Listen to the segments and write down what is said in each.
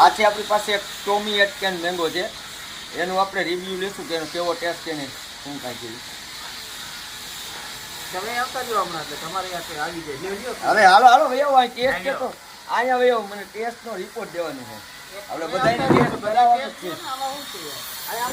આ છે આપણી પાસે એક ટોમી એટકેન મેંગો છે, એનું આપણે રિવ્યુ લેશું કે એનો કેવો ટેસ્ટ છે ને શું કાંઈ છે. તમે આવતા જો હમણાં એટલે તમારે યાર આવી જાય લ્યો હવે હાલો હાલો ભાઈ આવો ટેસ્ટ છે તો અહીંયા ભાઈ મને ટેસ્ટનો રિપોર્ટ દેવાનો છે. આપણે બધાને ટેસ્ટ કરાવવાનો જ છે. આમાં શું છે યાર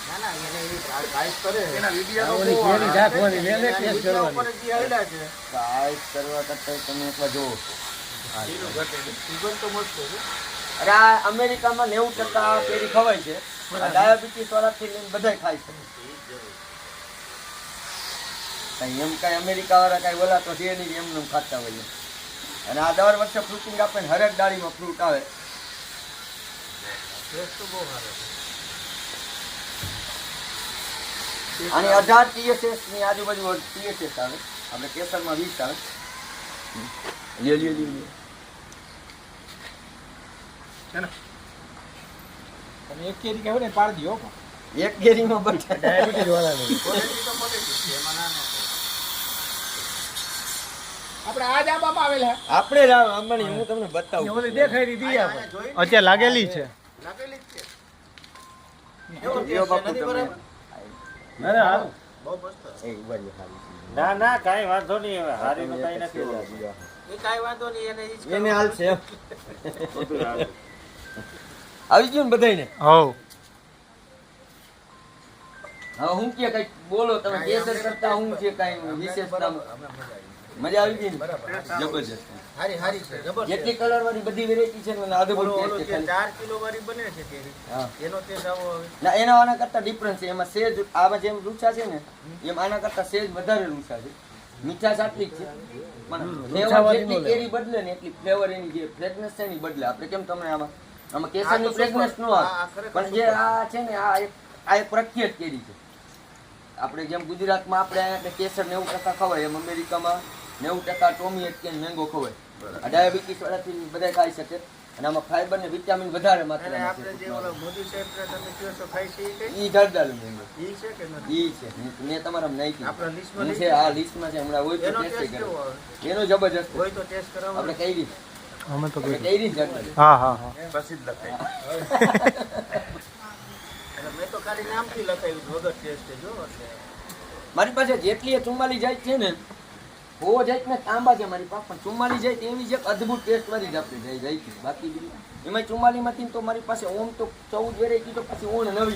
ના ના એને એ ગાઈસ કરે એના વિડિયો ઓલી કેરી રાખવાની મેલે ટેસ્ટ કરવાની ઉપર જે આયલા છે ગાઈસ કરવા કરતા તમે એકવાર જુઓ. એનું ઘટે સુગંધ તો મસ્ત છે. અરે આ અમેરિકામાં 90% કેરી ખવાય છે. ડાયાબિટીસ વાળાથી લઈને બધાય ખાય છે. કઈ એમ કઈ અમેરિકા વાળા કઈ બોલા તો છે નહીં એમને ખાતા હોય. અને આ દર વર્ષે ફ્રૂટિંગ આપે ને હરેક ડાળીમાં ફ્રૂટ આવે. ટેસ્ટ તો બહુ સારો આની 18 TSS ની આજુબાજુ TSS આવે. આપણે કેસરમાં 20 આવે. લ્યો. છે ને તમે એક કેરી કહો ને પાડી દો એક કેરીમાં બધા ડાયાબિટીસ વાળાને ક્વોલિટી તો ક્વોલિટી છે એમાં ના નો આપણે આ જ આંબામાં આવેલા આપણે જ અંબાણી હું તમને બતાવું. ઓલી દેખાઈ દીધી આપણે જોઈ અત્યારે લાગેલી છે લાગેલી જ છે જો એવો બાપુ નથી તમે બરાબર અરે હાલ બહુ મસ્ત એ ઉભારી ખાલી. ના ના કાંઈ વાંધો નહીં, હવે હારીનું કાંઈ નથી હોતું. એ કાઈ વાંધો નહીં એને ઈ જ એને હાલ છે બધું આવે. આવી ગયું ને બધાયને. હો હવે હું કે કઈ બોલો તમે કેસર કરતા હું છે કઈ વિશેષતા મજા આવી ગઈ ને જબરજસ્ત. હારી હારી છે જબરદસ્ત જેટલી કલર વાળી બધી વેરાયટી છે ને આદુ ઓલો બધું જે 4 કિલો વાળી બને છે કેરી હા એનો ટેસ્ટ આવો હવે ના એના આના કરતા ડિફરન્સ છે. એમાં સેજ આમાં જેમ રૂચા છે ને એમ આના કરતા સેજ વધારે રૂચા છે. મીઠાશ આટલી જ છે પણ ફ્લેવર જેટલી કેરી બદલે ને એટલી ફ્લેવર એની જે ફ્રેગ્રન્સ છે એની બદલે. આપણે કેમ તમને આમાં કેસરની ફ્રેગ્રન્સ ન આવે પણ જે આ છે ને આ એક પ્રખ્યાત કેરી છે. આપણે જેમ ગુજરાતમાં આપણે અહીંયા કેસર 90% ખવાય એમ અમેરિકામાં 90% ટોમી એટકેન મેંગો ખવાય. આ ડાયાબિટીસ વાળાથી બધા ખાઈ શકે અને આમાં ફાઈબર ને વિટામિન વધારે અને માત્રામાં આપણે જે ઓલો મોદી સાહેબ તમે કયો છો ખાઈ છે ઈ ઈ જરદાલુ મેંગો ઈ છે કે નથી ઈ છે મેં તમારા નાખી આપણા લિસ્ટમાં છે. આ લિસ્ટમાં છે હમણાં હોય તો એનો ટેસ્ટ ટેસ્ટ કરે કેવો આવે એનો જબરજસ્ત હોય તો ટેસ્ટ કરાવો આપણે કઈ રીત અમે તો આપણે કઈ રીત જરદાલુ હા હા હા પછી જ લખાય. એટલે મેં તો ખાલી નામથી લખાયું છે, વગર ટેસ્ટ જો એટલે મારી પાસે જેટલી 44 જાય છે ને બહુ જાય ને તાંબા છે મારી પાસે પણ 44 જાય એવી છે અદ્ભુત ટેસ્ટ વાળી જ આપણી જાય છે. બાકી એમાં 44 માંથી તો મારી પાસે ઓમ તો 14 વેરાયટી તો પછી ઓણ નવી